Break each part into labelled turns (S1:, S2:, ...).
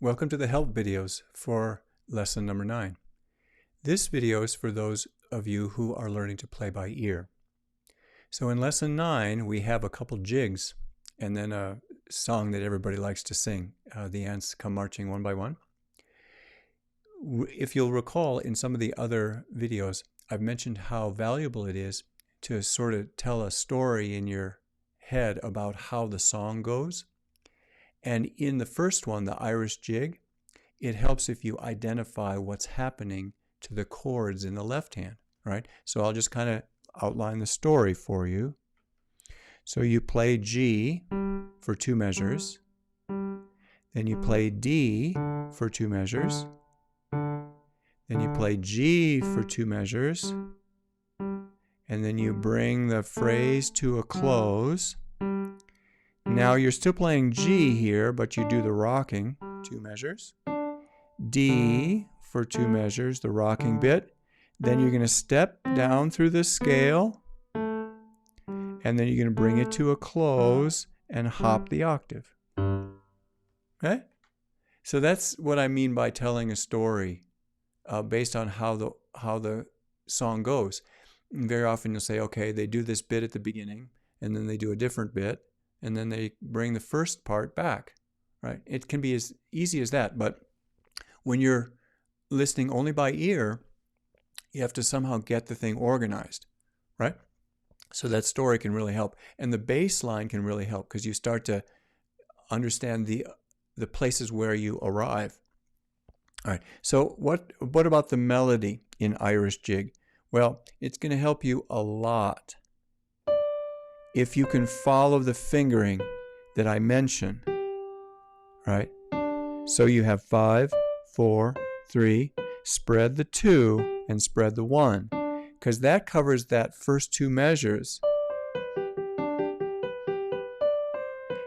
S1: Welcome to the help videos for lesson number 9. This video is for those of you who are learning to play by ear. So in lesson 9, we have a couple jigs and then a song that everybody likes to sing. The ants come marching one by one. If you'll recall, in some of the other videos, I've mentioned how valuable it is to sort of tell a story in your head about how the song goes. And in the first one, the Irish jig, it helps if you identify what's happening to the chords in the left hand, right? So I'll just kind of outline the story for you. So you play G for 2 measures, then you play D for 2 measures, then you play G for 2 measures, and then you bring the phrase to a close. Now you're still playing G here, but you do the rocking, 2 measures. D for 2 measures, the rocking bit. Then you're going to step down through the scale, and then you're going to bring it to a close and hop the octave. Okay? So that's what I mean by telling a story based on how the song goes. And very often you'll say, okay, they do this bit at the beginning, and then they do a different bit, and then they bring the first part back, right? It can be as easy as that, but when you're listening only by ear, you have to somehow get the thing organized, right? So that story can really help. And the bass line can really help because you start to understand the places where you arrive. All right, so what about the melody in Irish jig? Well, it's going to help you a lot if you can follow the fingering that I mentioned, right? So you have 5, 4, 3, spread the 2 and spread the 1, because that covers that first 2 measures.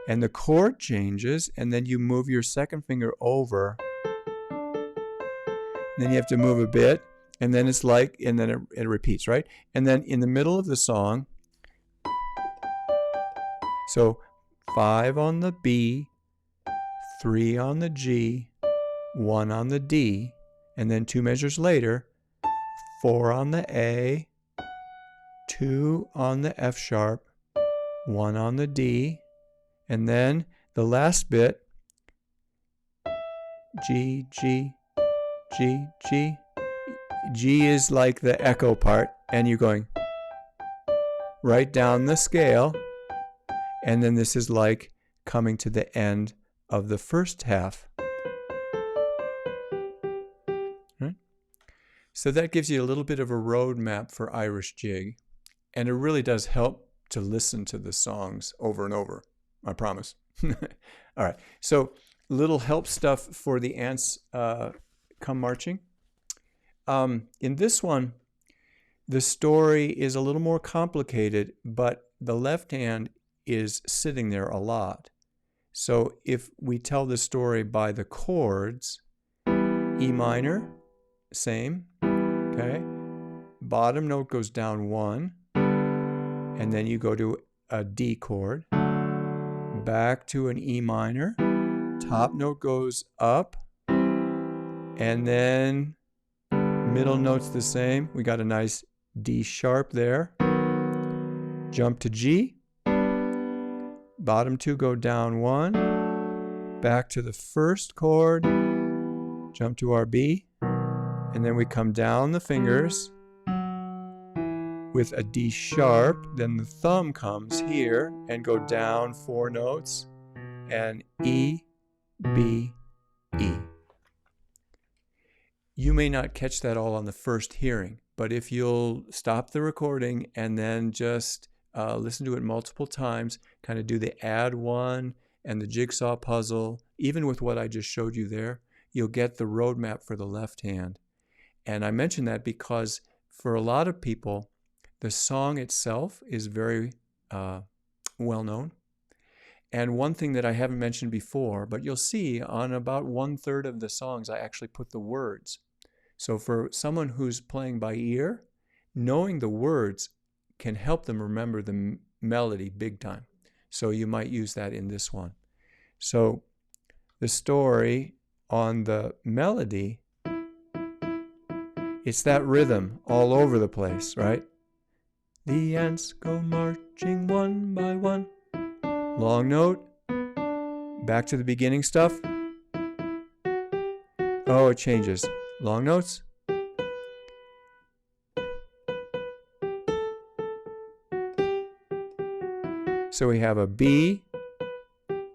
S1: And the chord changes, and then you move your second finger over. Then you have to move a bit, and then it's like, and then it repeats, right? And then in the middle of the song, so 5 on the B, 3 on the G, 1 on the D, and then 2 measures later, 4 on the A, 2 on the F sharp, 1 on the D, and then the last bit, G, G, G, G. G is like the echo part, and you're going right down the scale. And then this is like coming to the end of the first half. Right? So that gives you a little bit of a roadmap for Irish jig. And it really does help to listen to the songs over and over. I promise. All right. So little help stuff for the ants come marching. In this one, the story is a little more complicated, but the left hand is sitting there a lot. So if we tell the story by the chords, E minor, same, okay? Bottom note goes down 1, and then you go to a D chord, back to an E minor, top note goes up, and then middle note's the same. We got a nice D sharp there. Jump to G. Bottom 2 go down 1, back to the first chord, jump to our B, and then we come down the fingers with a D sharp, then the thumb comes here and go down 4 notes, and E, B, E. You may not catch that all on the first hearing, but if you'll stop the recording and then just listen to it multiple times, kind of do the add 1 and the jigsaw puzzle, even with what I just showed you there, you'll get the roadmap for the left hand. And I mention that because for a lot of people, the song itself is very well known. And one thing that I haven't mentioned before, but you'll see on about 1/3 of the songs, I actually put the words. So for someone who's playing by ear, knowing the words can help them remember the melody big time. So you might use that in this one. So the story on the melody, it's that rhythm all over the place, right? The ants go marching one by one. Long note. Back to the beginning stuff. Oh, it changes. Long notes. So we have a B,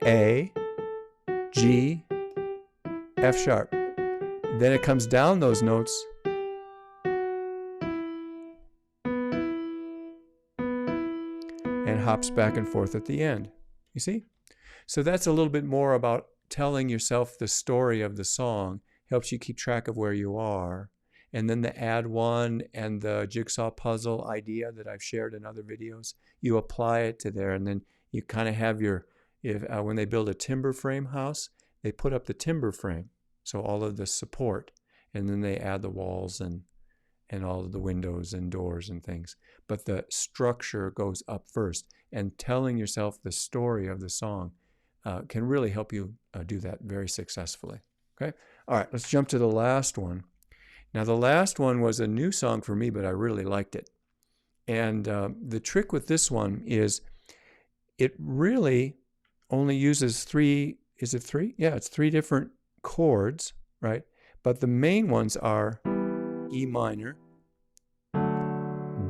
S1: A, G, F sharp. Then it comes down those notes. And hops back and forth at the end. You see? So that's a little bit more about telling yourself the story of the song. Helps you keep track of where you are. And then the add one and the jigsaw puzzle idea that I've shared in other videos, you apply it to there, and then you kind of have your, when they build a timber frame house, they put up the timber frame, so all of the support, and then they add the walls and all of the windows and doors and things. But the structure goes up first, and telling yourself the story of the song can really help you do that very successfully. Okay? All right, let's jump to the last one. Now, the last one was a new song for me, but I really liked it. And the trick with this one is it really only uses three, is it three? Yeah, it's three different chords, right? But the main ones are E minor,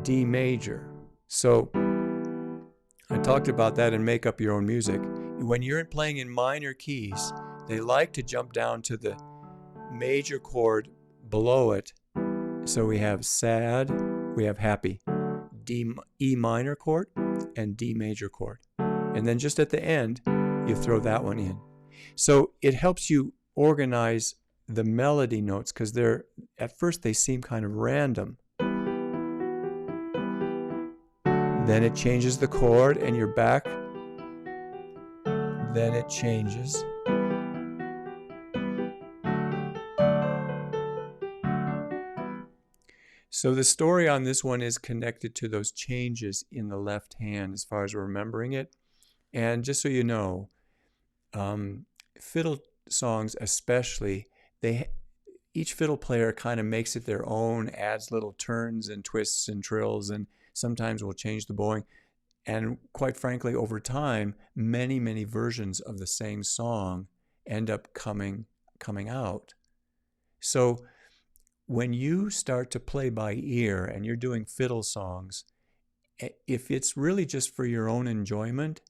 S1: D major. So I talked about that in Make Up Your Own Music. When you're playing in minor keys, they like to jump down to the major chord below it. So we have sad, we have happy, E minor chord, and D major chord. And then just at the end, you throw that one in. So it helps you organize the melody notes, because they're, at first they seem kind of random. Then it changes the chord and you're back. Then it changes. So the story on this one is connected to those changes in the left hand as far as remembering it. And just so you know, fiddle songs especially, each fiddle player kind of makes it their own, adds little turns and twists and trills, and sometimes will change the bowing. And quite frankly, over time, many, many versions of the same song end up coming out. So when you start to play by ear and you're doing fiddle songs, if it's really just for your own enjoyment,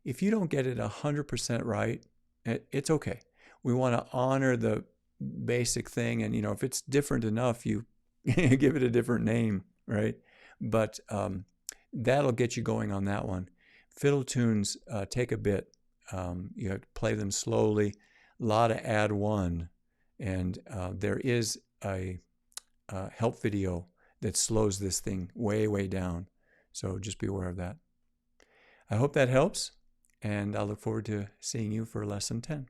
S1: if you don't get it 100% right, it's okay. We want to honor the basic thing, and if it's different enough, you give it a different name, right? But that'll get you going on that one. Fiddle tunes take a bit. You have to play them slowly. A lot of add one, and there is a help video that slows this thing way, way down. So just be aware of that. I hope that helps, and I look forward to seeing you for lesson 10.